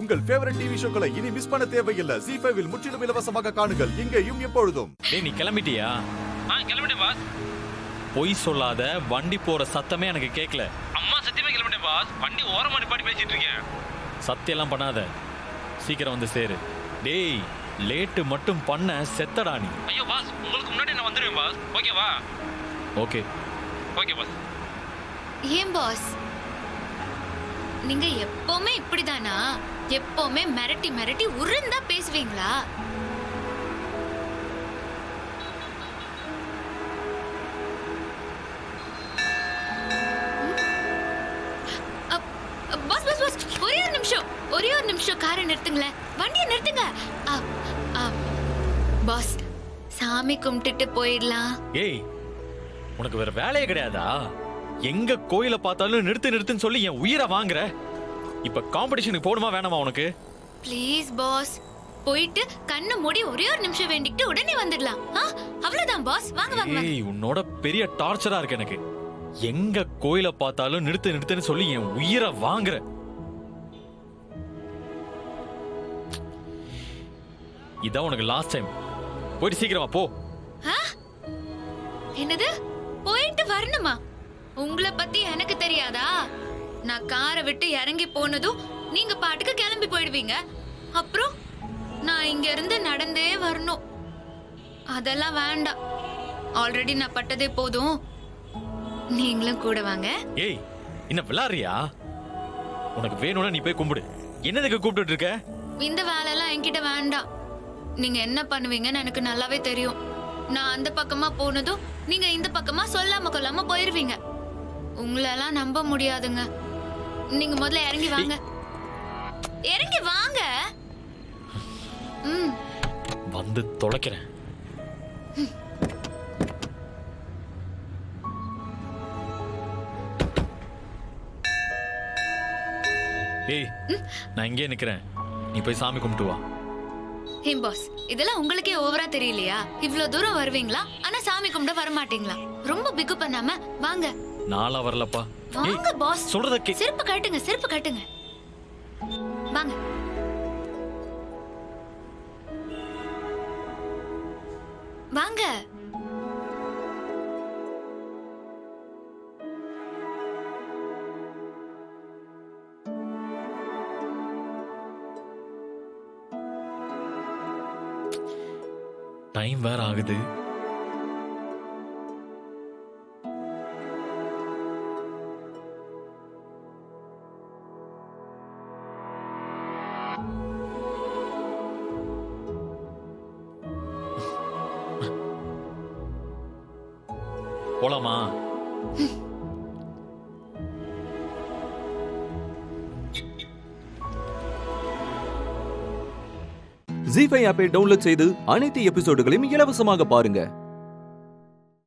உங்கள் favourite TV ஷோக்களை இனி miss பண்ண தேவையில்லை. ZEE5 இல் முற்றிலும் இலவசமாக காணுங்கள், இங்கேயும் எப்பொழுதும். டேய் நீ கிளம்பிட்டியா? கிளம்பிட்டேன் பாஸ். பொய் சொல்லாத, வண்டி போற சத்தமே எனக்கு கேட்கல. அம்மா சத்தியமா கிளம்பிட்டேன் பாஸ். வண்டி ஓரமா நிப்பாட்டி பேசிட்டு இருக்கேன். சத்தியெல்லாம் பண்ணாத, சீக்கிரம் வந்து சேரு. டேய் லேட்டு மட்டும் பண்ண செத்தடா நீ. ஐயோ பாஸ், உங்களுக்கு முன்னாடி நான் வந்துடுவேன் பாஸ். ஓகேவா? Okay okay boss. ஏன் பாஸ், நீங்க எப்பவுமே இப்படிதானா? எப்பவுமே மிரட்டி மிரட்டி உருந்தா பேசுவீங்களா? பாஸ் பாஸ் பாஸ், ஒரே ஒரு நிமிஷம் காரை நிறுத்துங்களேன். வண்டியை நிறுத்துங்க. பாஸ், சாமி கும்பிட்டுட்டு போயிடலாம். ஏய் உனக்கு வேற வேலையே கிடையாதா? எங்க கோயிலை பார்த்தாலும் நிறுத்து நிறுத்துன்னு சொல்லி என் உயிரை வாங்குற. இப்ப காம்படிஷனுக்கு போடுமா வேணாமா உனக்கு? ப்ளீஸ் பாஸ், போயிட்டு கண்ணை மூடி ஒரே ஒரு நிமிஷம் வேண்டிக்கிட்டு உடனே வந்துடலாம். அவ்வளவுதான் பாஸ், வாங்க வாங்க. ஏய் உன்னோட பெரிய டார்ச்சரா இருக்கு எனக்கு. எங்க கோயிலை பார்த்தாலும் நிறுத்து நிறுத்துன்னு சொல்லி என் உயிரை வாங்குற. இதான் உனக்கு லாஸ்ட் டைம். போயிட்டு சீக்கிரமா போ. என்னது போயிட்டு வரணுமா? உங்களை பத்தி எனக்கு தெரியாதா? நான் காரை விட்டு இறங்கி போனதும் நீங்க பாட்டுக்கு கிளம்பி போயிடுவீங்க. அப்புறம் நான் இங்க இருந்து நடந்தே வரணும். அதெல்லாம் வேண்டாம். ஆல்ரெடி நான் பட்டதே போதும். நீங்களும் கூட வாங்க. ஏய் என்ன விளையாடுறியா? உனக்கு வேணும்னா நீ போய் கும்பிடு. என்னதுக்கு கூப்பிட்டு இருக்க? இந்த வேலையெல்லாம் என்கிட்ட வேண்டாம். நீங்க என்ன பண்ணுவீங்கன்னு எனக்கு நல்லாவே தெரியும். நான் அந்த பக்கமா போனதும் நீங்க இந்த பக்கமா சொல்லாம கொள்ளாம போயிருவீங்க. உங்களெல்லாம் நம்ப முடியாதுங்க. நீங்க முதல்ல இறங்கி வாங்க. இறங்கி வாங்க. வந்து தொலைக்கிறேன். ஏய் நான் இங்கே நிக்கிறேன், நீ போய் சாமி கும்பிட்டு வா. ஹே பாஸ், இதெல்லாம் உங்களுக்கே ஓவரா தெரியலையா? இவ்வளவு தூரம் வருவீங்களா, ஆனா சாமி கும்பிட வர மாட்டீங்களா? ரொம்ப பிகு பண்ணாம வாங்க. நாளா வரலப்பா. வாங்க பாஸ். சொல்றத செருப்பு கட்டுங்க, செருப்பு கட்டுங்க. வாங்க. வாங்க. டைம் வேற ஆகுது. போலாமா? ZEE5 ஆப்பை டவுன்லோட் செய்து அனைத்து எபிசோடுகளையும் இலவசமாக பாருங்க.